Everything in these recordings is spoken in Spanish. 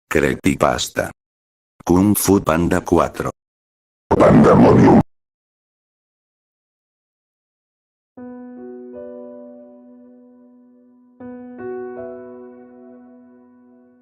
Creepypasta. Kung Fu Panda 4. Pandemonium.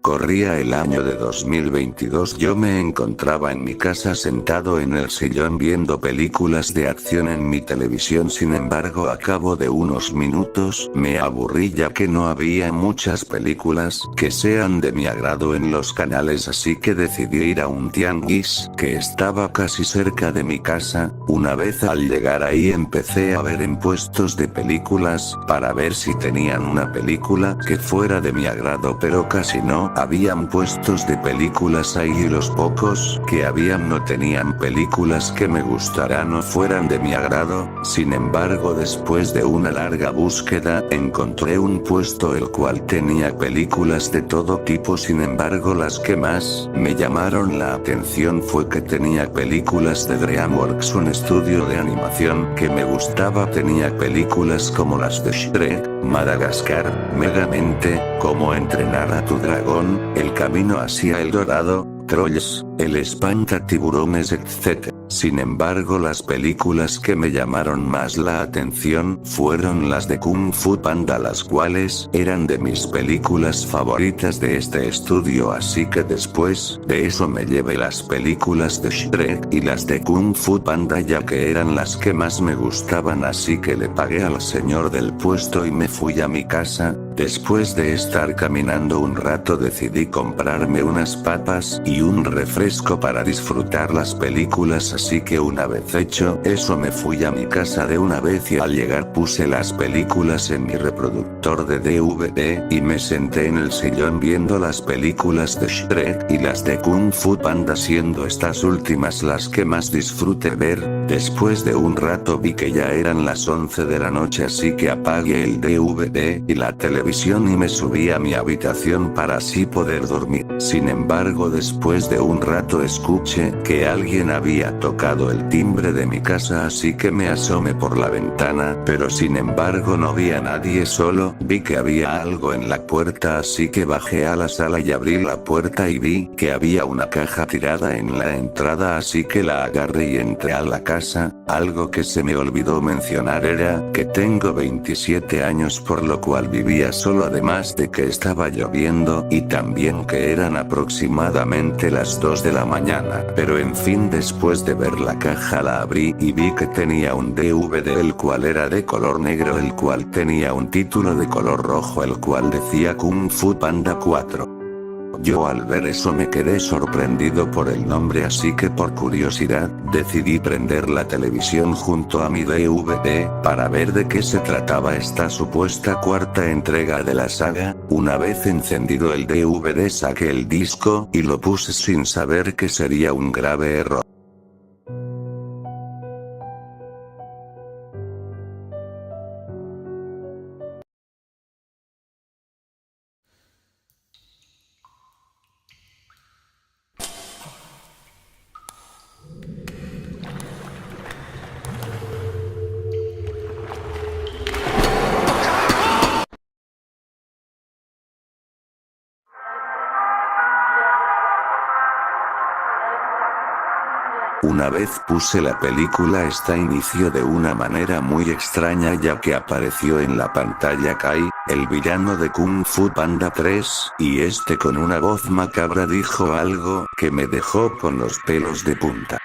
Corría el año de 2022. Yo me encontraba en mi casa sentado en el sillón viendo películas de acción en mi televisión. Sin embargo, a cabo de unos minutos, me aburrí ya que no había muchas películas que sean de mi agrado en los canales, así que decidí ir a un tianguis que estaba casi cerca de mi casa. Una vez al llegar ahí empecé a ver en puestos de películas para ver si tenían una película que fuera de mi agrado, pero casi no. Habían puestos de películas ahí y los pocos que habían no tenían películas que me gustaran o fueran de mi agrado. Sin embargo, después de una larga búsqueda, encontré un puesto el cual tenía películas de todo tipo. Sin embargo, las que más me llamaron la atención fue que tenía películas de DreamWorks, un estudio de animación que me gustaba. Tenía películas como las de Shrek, Madagascar, Megamente, Cómo entrenar a tu dragón, El camino hacia el dorado, Trolls, El espantatiburones, etc. Sin embargo, las películas que me llamaron más la atención fueron las de Kung Fu Panda, las cuales eran de mis películas favoritas de este estudio, así que después de eso me llevé las películas de Shrek y las de Kung Fu Panda ya que eran las que más me gustaban, así que le pagué al señor del puesto y me fui a mi casa. Después de estar caminando un rato decidí comprarme unas papas y un refresco para disfrutar las películas, así que una vez hecho eso me fui a mi casa de una vez y al llegar puse las películas en mi reproductor de DVD y me senté en el sillón viendo las películas de Shrek y las de Kung Fu Panda, siendo estas últimas las que más disfruté ver. Después de un rato vi que ya eran las 11 de la noche, así que apagué el DVD y la televisión y me subí a mi habitación para así poder dormir. Sin embargo, después de un rato escuché que alguien había tocado el timbre de mi casa, así que me asomé por la ventana, pero sin embargo no vi a nadie, solo vi que había algo en la puerta, así que bajé a la sala y abrí la puerta y vi que había una caja tirada en la entrada, así que la agarré y entré a la casa. Algo que se me olvidó mencionar era que tengo 27 años, por lo cual vivía solo, además de que estaba lloviendo y también que eran aproximadamente las 2 de la mañana. Pero en fin, después de ver la caja la abrí y vi que tenía un DVD el cual era de color negro, el cual tenía un título de color rojo el cual decía Kung Fu Panda 4. Yo al ver eso me quedé sorprendido por el nombre, así que por curiosidad, decidí prender la televisión junto a mi DVD, para ver de qué se trataba esta supuesta cuarta entrega de la saga. Una vez encendido el DVD saqué el disco y lo puse sin saber que sería un grave error. Una vez puse la película, esta inició de una manera muy extraña ya que apareció en la pantalla Kai, el villano de Kung Fu Panda 3, y este con una voz macabra dijo algo que me dejó con los pelos de punta.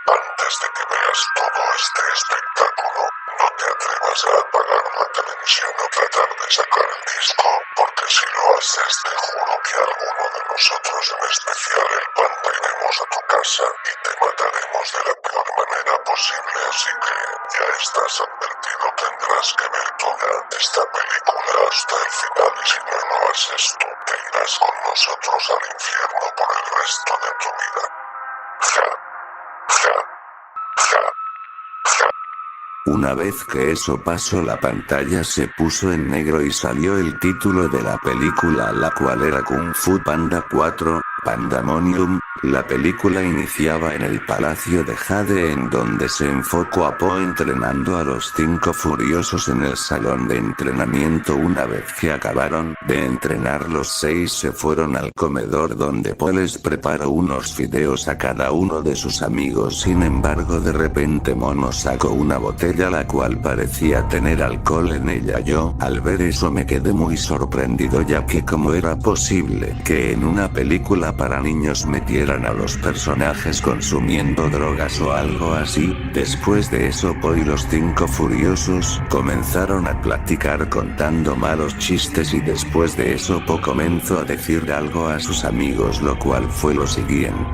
Antes de que veas todo este espectáculo, no te atrevas a apagar la televisión o tratar de sacar el disco, porque si lo haces te juro que alguno de nosotros, en especial el Panda, iremos a tu casa y te mataremos de la peor manera posible, así que ya estás advertido, tendrás que ver toda esta película hasta el final y si no lo haces tú, te irás con nosotros al infierno por el resto de tu vida. Ja. Ja. Ja. Ja. Una vez que eso pasó, la pantalla se puso en negro y salió el título de la película, la cual era Kung Fu Panda 4, Pandemonium. La película iniciaba en el Palacio de Jade, en donde se enfocó a Po entrenando a los 5 furiosos en el salón de entrenamiento. Una vez que acabaron de entrenar, los 6 se fueron al comedor donde Po les preparó unos fideos a cada uno de sus amigos. Sin embargo, de repente Momo sacó una botella la cual parecía tener alcohol en ella. Yo, al ver eso, me quedé muy sorprendido, ya que cómo era posible que en una película para niños metieran a los personajes consumiendo drogas o algo así. Después de eso, Po y los 5 furiosos comenzaron a platicar contando malos chistes, y después de eso Po comenzó a decir algo a sus amigos, lo cual fue lo siguiente: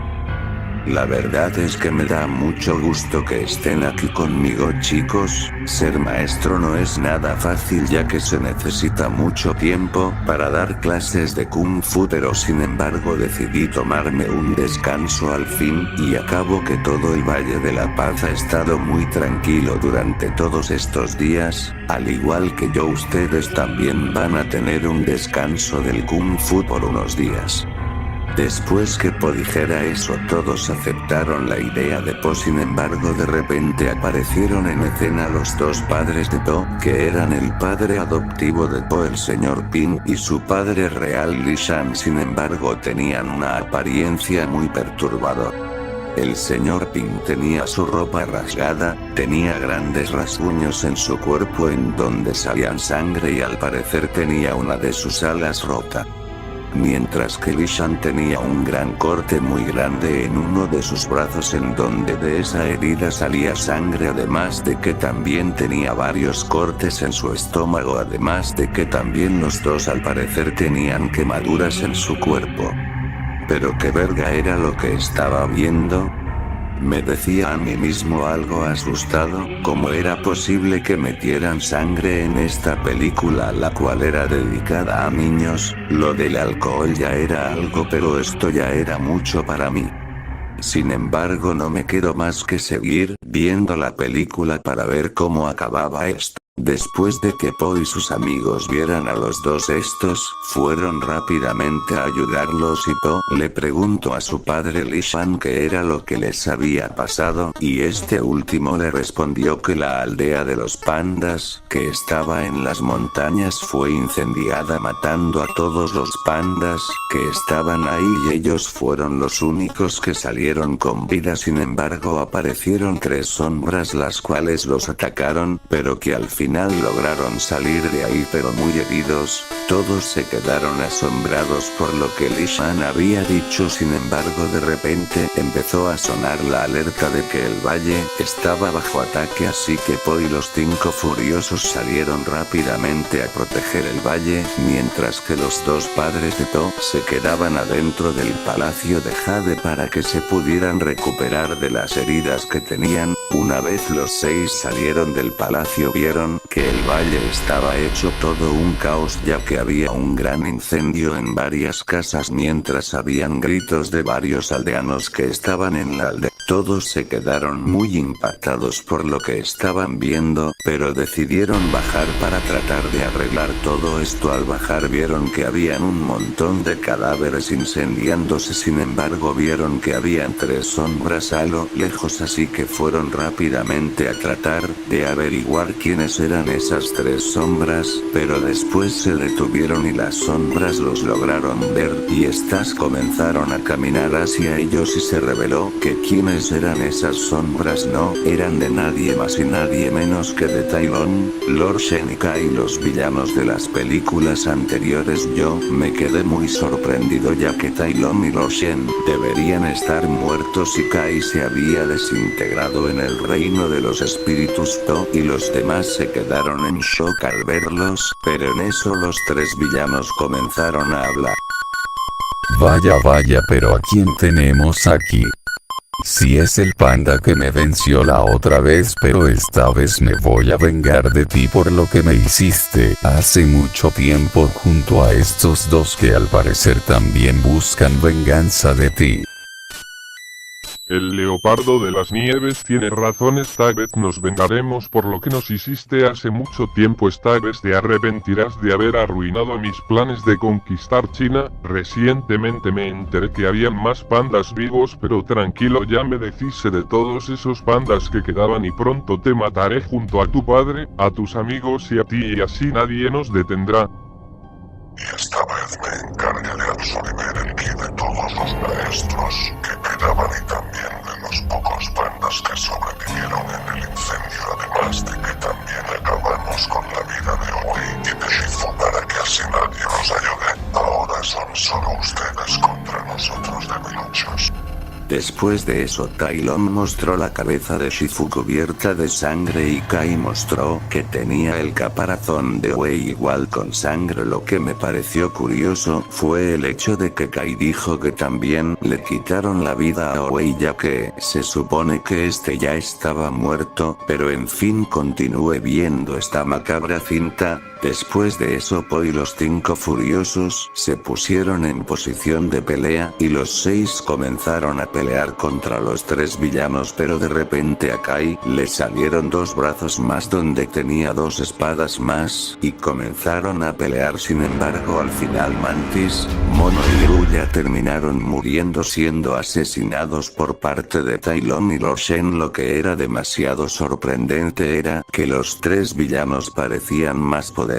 la verdad es que me da mucho gusto que estén aquí conmigo, chicos. Ser maestro no es nada fácil, ya que se necesita mucho tiempo para dar clases de Kung Fu, pero sin embargo decidí tomarme un descanso al fin, y acabo que todo el Valle de la Paz ha estado muy tranquilo durante todos estos días. Al igual que yo, ustedes también van a tener un descanso del Kung Fu por unos días. Después que Po dijera eso, todos aceptaron la idea de Po. Sin embargo, de repente aparecieron en escena los 2 padres de Po, que eran el padre adoptivo de Po, el señor Ping, y su padre real, Li Shan. Sin embargo, tenían una apariencia muy perturbadora. El señor Ping tenía su ropa rasgada, tenía grandes rasguños en su cuerpo en donde salían sangre, y al parecer tenía una de sus alas rota. Mientras que Li Shan tenía un gran corte muy grande en uno de sus brazos, en donde de esa herida salía sangre, además de que también tenía varios cortes en su estómago, además de que también los 2 al parecer tenían quemaduras en su cuerpo. ¿Pero qué verga era lo que estaba viendo? Me decía a mí mismo, algo asustado, cómo era posible que metieran sangre en esta película, la cual era dedicada a niños. Lo del alcohol ya era algo, pero esto ya era mucho para mí. Sin embargo, no me quedó más que seguir viendo la película para ver cómo acababa esto. Después de que Po y sus amigos vieran a los 2 estos, fueron rápidamente a ayudarlos, y Po le preguntó a su padre Li Shan qué era lo que les había pasado, y este último le respondió que la aldea de los pandas, que estaba en las montañas, fue incendiada, matando a todos los pandas que estaban ahí, y ellos fueron los únicos que salieron con vida. Sin embargo, aparecieron 3 sombras las cuales los atacaron, pero que al final lograron salir de ahí, pero muy heridos. Todos se quedaron asombrados por lo que Li Shan había dicho. Sin embargo, de repente empezó a sonar la alerta de que el valle estaba bajo ataque, así que Po y los 5 furiosos salieron rápidamente a proteger el valle, mientras que los 2 padres de Po se quedaban adentro del Palacio de Jade para que se pudieran recuperar de las heridas que tenían. Una vez los 6 salieron del palacio, vieron que el valle estaba hecho todo un caos, ya que había un gran incendio en varias casas, mientras habían gritos de varios aldeanos que estaban en la aldea. Todos se quedaron muy impactados por lo que estaban viendo, pero decidieron bajar para tratar de arreglar todo esto. Al bajar vieron que habían un montón de cadáveres incendiándose. Sin embargo, vieron que habían 3 sombras a lo lejos, así que fueron rápidamente a tratar de averiguar quiénes eran esas 3 sombras, pero después se detuvieron y las sombras los lograron ver, y estas comenzaron a caminar hacia ellos, y se reveló que quienes eran esas sombras no eran de nadie más y nadie menos que de Tai Lung, Lord Shen y Kai, los villanos de las películas anteriores. Yo me quedé muy sorprendido, ya que Tai Lung y Lord Shen deberían estar muertos y Kai se había desintegrado en el reino de los espíritus To, y los demás se quedaron en shock al verlos, pero en eso los 3 villanos comenzaron a hablar. Vaya, pero ¿a quién tenemos aquí? Si es el panda que me venció la otra vez, pero esta vez me voy a vengar de ti por lo que me hiciste hace mucho tiempo junto a estos 2 que al parecer también buscan venganza de ti. El leopardo de las nieves tiene razón, esta vez nos vengaremos por lo que nos hiciste hace mucho tiempo, esta vez te arrepentirás de haber arruinado mis planes de conquistar China. Recientemente me enteré que habían más pandas vivos, pero tranquilo, ya me deshice de todos esos pandas que quedaban y pronto te mataré junto a tu padre, a tus amigos y a ti, y así nadie nos detendrá. Y esta vez me encargué de absorber el ki de todos los maestros que quedaban y también de los pocos pandas que sobrevivieron en el incendio, además de que también acabamos con la vida de Wei y de Shifu para que así nadie nos ayude. Ahora son solo ustedes contra nosotros debiluchos. Después de eso Tai Lung mostró la cabeza de Shifu cubierta de sangre y Kai mostró que tenía el caparazón de Wei igual con sangre. Lo que me pareció curioso fue el hecho de que Kai dijo que también le quitaron la vida a Wei, ya que se supone que este ya estaba muerto, pero en fin, continué viendo esta macabra cinta. Después de eso Po y los 5 furiosos se pusieron en posición de pelea y los 6 comenzaron a pelear contra los 3 villanos, pero de repente a Kai le salieron 2 brazos más donde tenía 2 espadas más y comenzaron a pelear. Sin embargo, al final Mantis, Mono y Ruya terminaron muriendo siendo asesinados por parte de Tai Lung y Lord Shen. Lo que era demasiado sorprendente era que los 3 villanos parecían más poderosos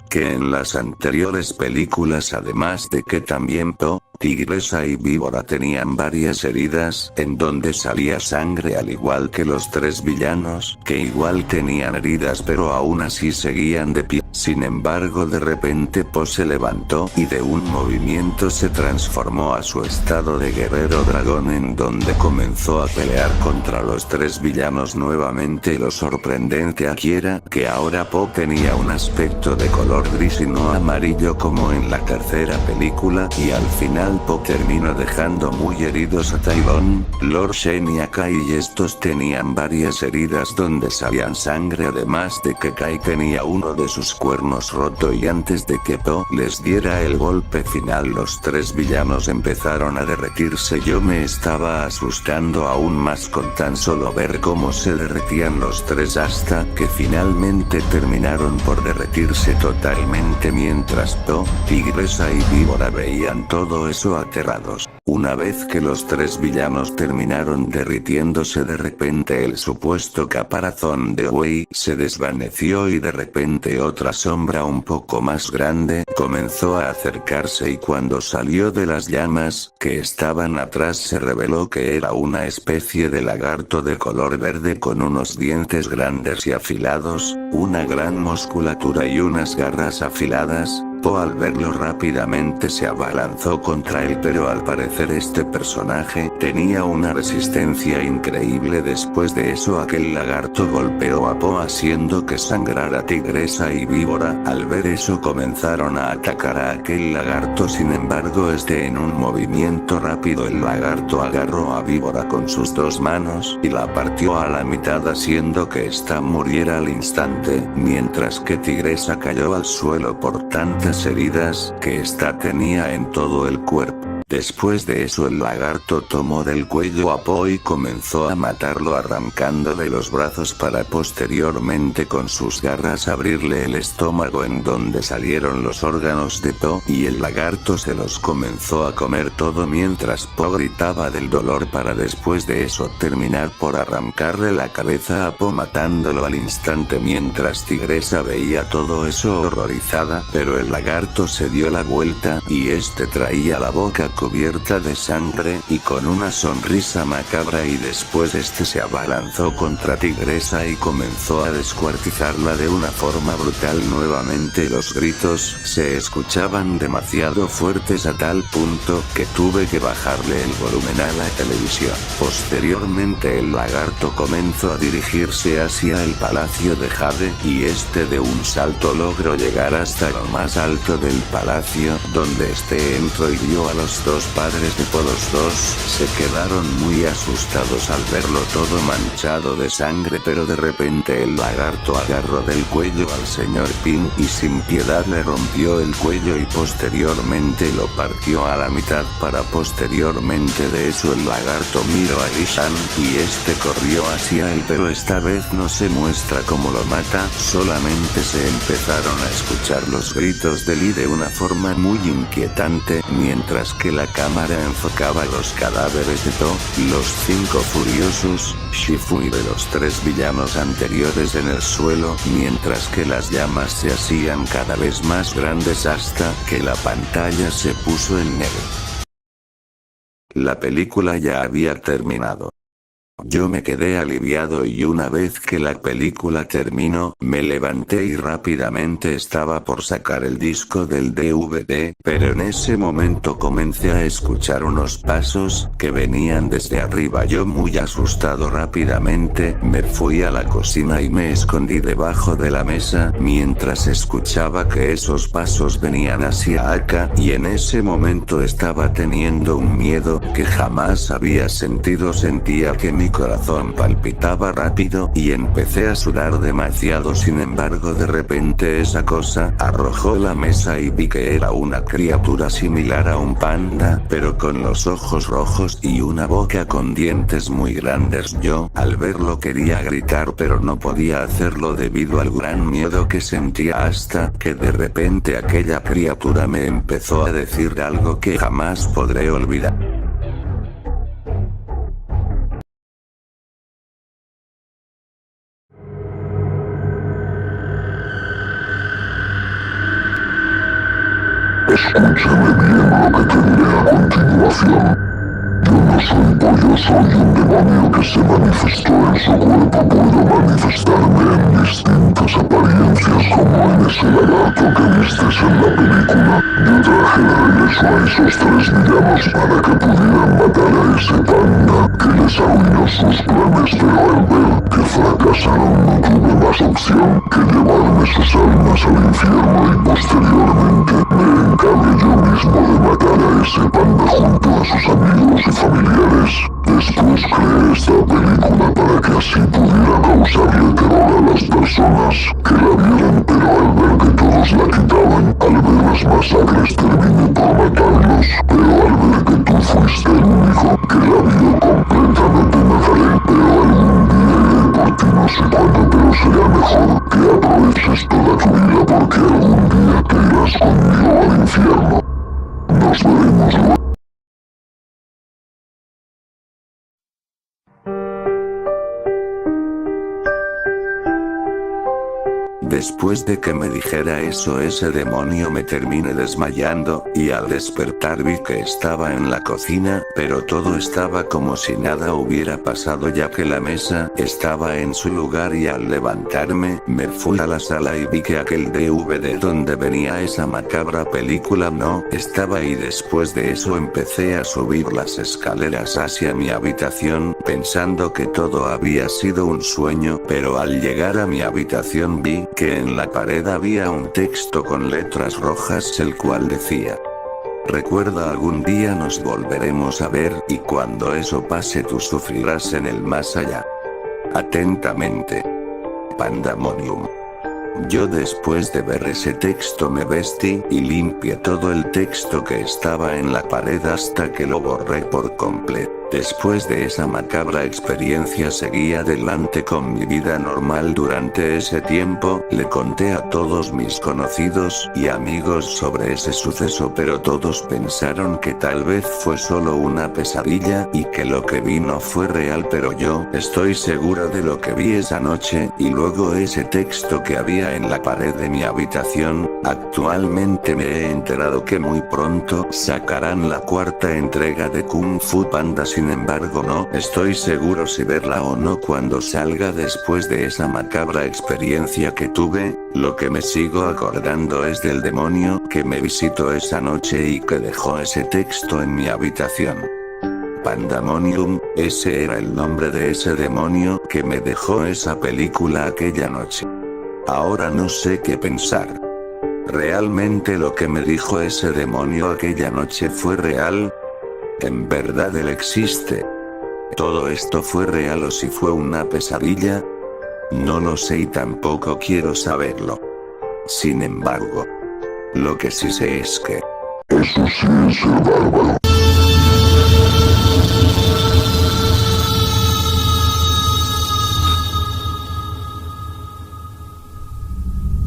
que en las anteriores películas, además de que también Po, Tigresa y Víbora tenían varias heridas en donde salía sangre, al igual que los 3 villanos, que igual tenían heridas pero aún así seguían de pie. Sin embargo, de repente Po se levantó y de un movimiento se transformó a su estado de guerrero dragón, en donde comenzó a pelear contra los 3 villanos nuevamente. Lo sorprendente aquí era que ahora Po tenía un aspecto de color gris y no amarillo como en la tercera película, y al final Po terminó dejando muy heridos a Tai Lung, Lord Shen y a Kai, y estos tenían varias heridas donde salían sangre, además de que Kai tenía uno de sus cuernos roto, y antes de que Po les diera el golpe final los 3 villanos empezaron a derretirse. Yo me estaba asustando aún más con tan solo ver cómo se derretían los 3 hasta que finalmente terminaron por derretirse totalmente, mientras Po, Tigresa y Víbora veían todo eso aterrados. Una vez que los 3 villanos terminaron derritiéndose, de repente el supuesto caparazón de Wei se desvaneció y de repente otra sombra un poco más grande comenzó a acercarse, y cuando salió de las llamas que estaban atrás se reveló que era una especie de lagarto de color verde con unos dientes grandes y afilados, una gran musculatura y unas garras afiladas. Po al verlo rápidamente se abalanzó contra él, pero al parecer este personaje tenía una resistencia increíble. Después de eso aquel lagarto golpeó a Po haciendo que sangrara a Tigresa y Víbora. Al ver eso comenzaron a atacar a aquel lagarto, sin embargo en un movimiento rápido el lagarto agarró a Víbora con sus 2 manos y la partió a la mitad haciendo que ésta muriera al instante, mientras que Tigresa cayó al suelo por tantas heridas que ésta tenía en todo el cuerpo. Después de eso el lagarto tomó del cuello a Po y comenzó a matarlo arrancándole los brazos para posteriormente con sus garras abrirle el estómago, en donde salieron los órganos de Po, y el lagarto se los comenzó a comer todo mientras Po gritaba del dolor, para después de eso terminar por arrancarle la cabeza a Po matándolo al instante, mientras Tigresa veía todo eso horrorizada, pero el lagarto se dio la vuelta y traía la boca cubierta de sangre y con una sonrisa macabra, y después se abalanzó contra Tigresa y comenzó a descuartizarla de una forma brutal. Nuevamente los gritos se escuchaban demasiado fuertes a tal punto que tuve que bajarle el volumen a la televisión. Posteriormente el lagarto comenzó a dirigirse hacia el palacio de Jade, y de un salto logró llegar hasta lo más alto del palacio, donde entró y vio a los 2 Los padres de todos dos se quedaron muy asustados al verlo todo manchado de sangre, pero de repente el lagarto agarró del cuello al señor Pin y sin piedad le rompió el cuello y posteriormente lo partió a la mitad para posteriormente de eso el lagarto miró a Lee-san y este corrió hacia él, pero esta vez no se muestra cómo lo mata, solamente se empezaron a escuchar los gritos de Lee de una forma muy inquietante, mientras que la cámara enfocaba los cadáveres de To, los 5 furiosos, Shifu y de los 3 villanos anteriores en el suelo, mientras que las llamas se hacían cada vez más grandes hasta que la pantalla se puso en negro. La película ya había terminado. Yo me quedé aliviado y una vez que la película terminó, me levanté y rápidamente estaba por sacar el disco del DVD, pero en ese momento comencé a escuchar unos pasos que venían desde arriba. Yo muy asustado rápidamente me fui a la cocina y me escondí debajo de la mesa mientras escuchaba que esos pasos venían hacia acá y en ese momento estaba teniendo un miedo que jamás había sentido. Sentía que mi corazón palpitaba rápido y empecé a sudar demasiado. Sin embargo, de repente esa cosa arrojó la mesa y vi que era una criatura similar a un panda, pero con los ojos rojos y una boca con dientes muy grandes. Yo, al verlo quería gritar pero no podía hacerlo debido al gran miedo que sentía hasta que de repente aquella criatura me empezó a decir algo que jamás podré olvidar. Escúchame bien lo que te diré a continuación. Yo no soy pollo, soy un demonio que se manifestó en su cuerpo. Puedo manifestarme en distintas apariencias como en ese lagarto que vistes en la película. Yo traje de regreso a esos 3 villanos para que pudieran matar a ese panda que les arruinó sus planes, pero al ver que fracasaron no tuve más opción que llevarme sus almas al infierno y posteriormente me encargué yo mismo de matar a ese panda junto a sus amigos y familiares. Después creé esta película para que así pudiera causarle terror a las personas que la vieran, pero al ver que todos la quitaban, al ver las masacres terminé por matarlos, pero al ver que tú fuiste el único que la vio completa no te mataré, pero algún día iré por ti, no sé cuándo, pero será mejor que aproveches toda tu vida porque algún día te irás conmigo al infierno. Nos veremos luego. Después de que me dijera eso, ese demonio me terminé desmayando, y al despertar vi que estaba en la cocina, pero todo estaba como si nada hubiera pasado ya que la mesa estaba en su lugar y al levantarme, me fui a la sala y vi que aquel DVD donde venía esa macabra película no estaba y después de eso empecé a subir las escaleras hacia mi habitación, pensando que todo había sido un sueño, pero al llegar a mi habitación vi que en la pared había un texto con letras rojas el cual decía: recuerda, algún día nos volveremos a ver y cuando eso pase tú sufrirás en el más allá. Atentamente, Pandamonium. Yo después de ver ese texto me vestí y limpié todo el texto que estaba en la pared hasta que lo borré por completo. Después de esa macabra experiencia seguí adelante con mi vida normal. Durante ese tiempo, le conté a todos mis conocidos y amigos sobre ese suceso, pero todos pensaron que tal vez fue solo una pesadilla y que lo que vi no fue real, pero yo estoy segura de lo que vi esa noche y luego ese texto que había en la pared de mi habitación. Actualmente me he enterado que muy pronto sacarán la 4ª entrega de Kung Fu Panda. Sin embargo no estoy seguro si verla o no cuando salga. Después de esa macabra experiencia que tuve, lo que me sigo acordando es del demonio que me visitó esa noche y que dejó ese texto en mi habitación. Pandamonium, ese era el nombre de ese demonio que me dejó esa película aquella noche. Ahora no sé qué pensar. ¿Realmente lo que me dijo ese demonio aquella noche fue real? ¿En verdad él existe? ¿Todo esto fue real o si fue una pesadilla? No lo sé y tampoco quiero saberlo. Sin embargo, lo que sí sé es que... Eso sí es ser bárbaro.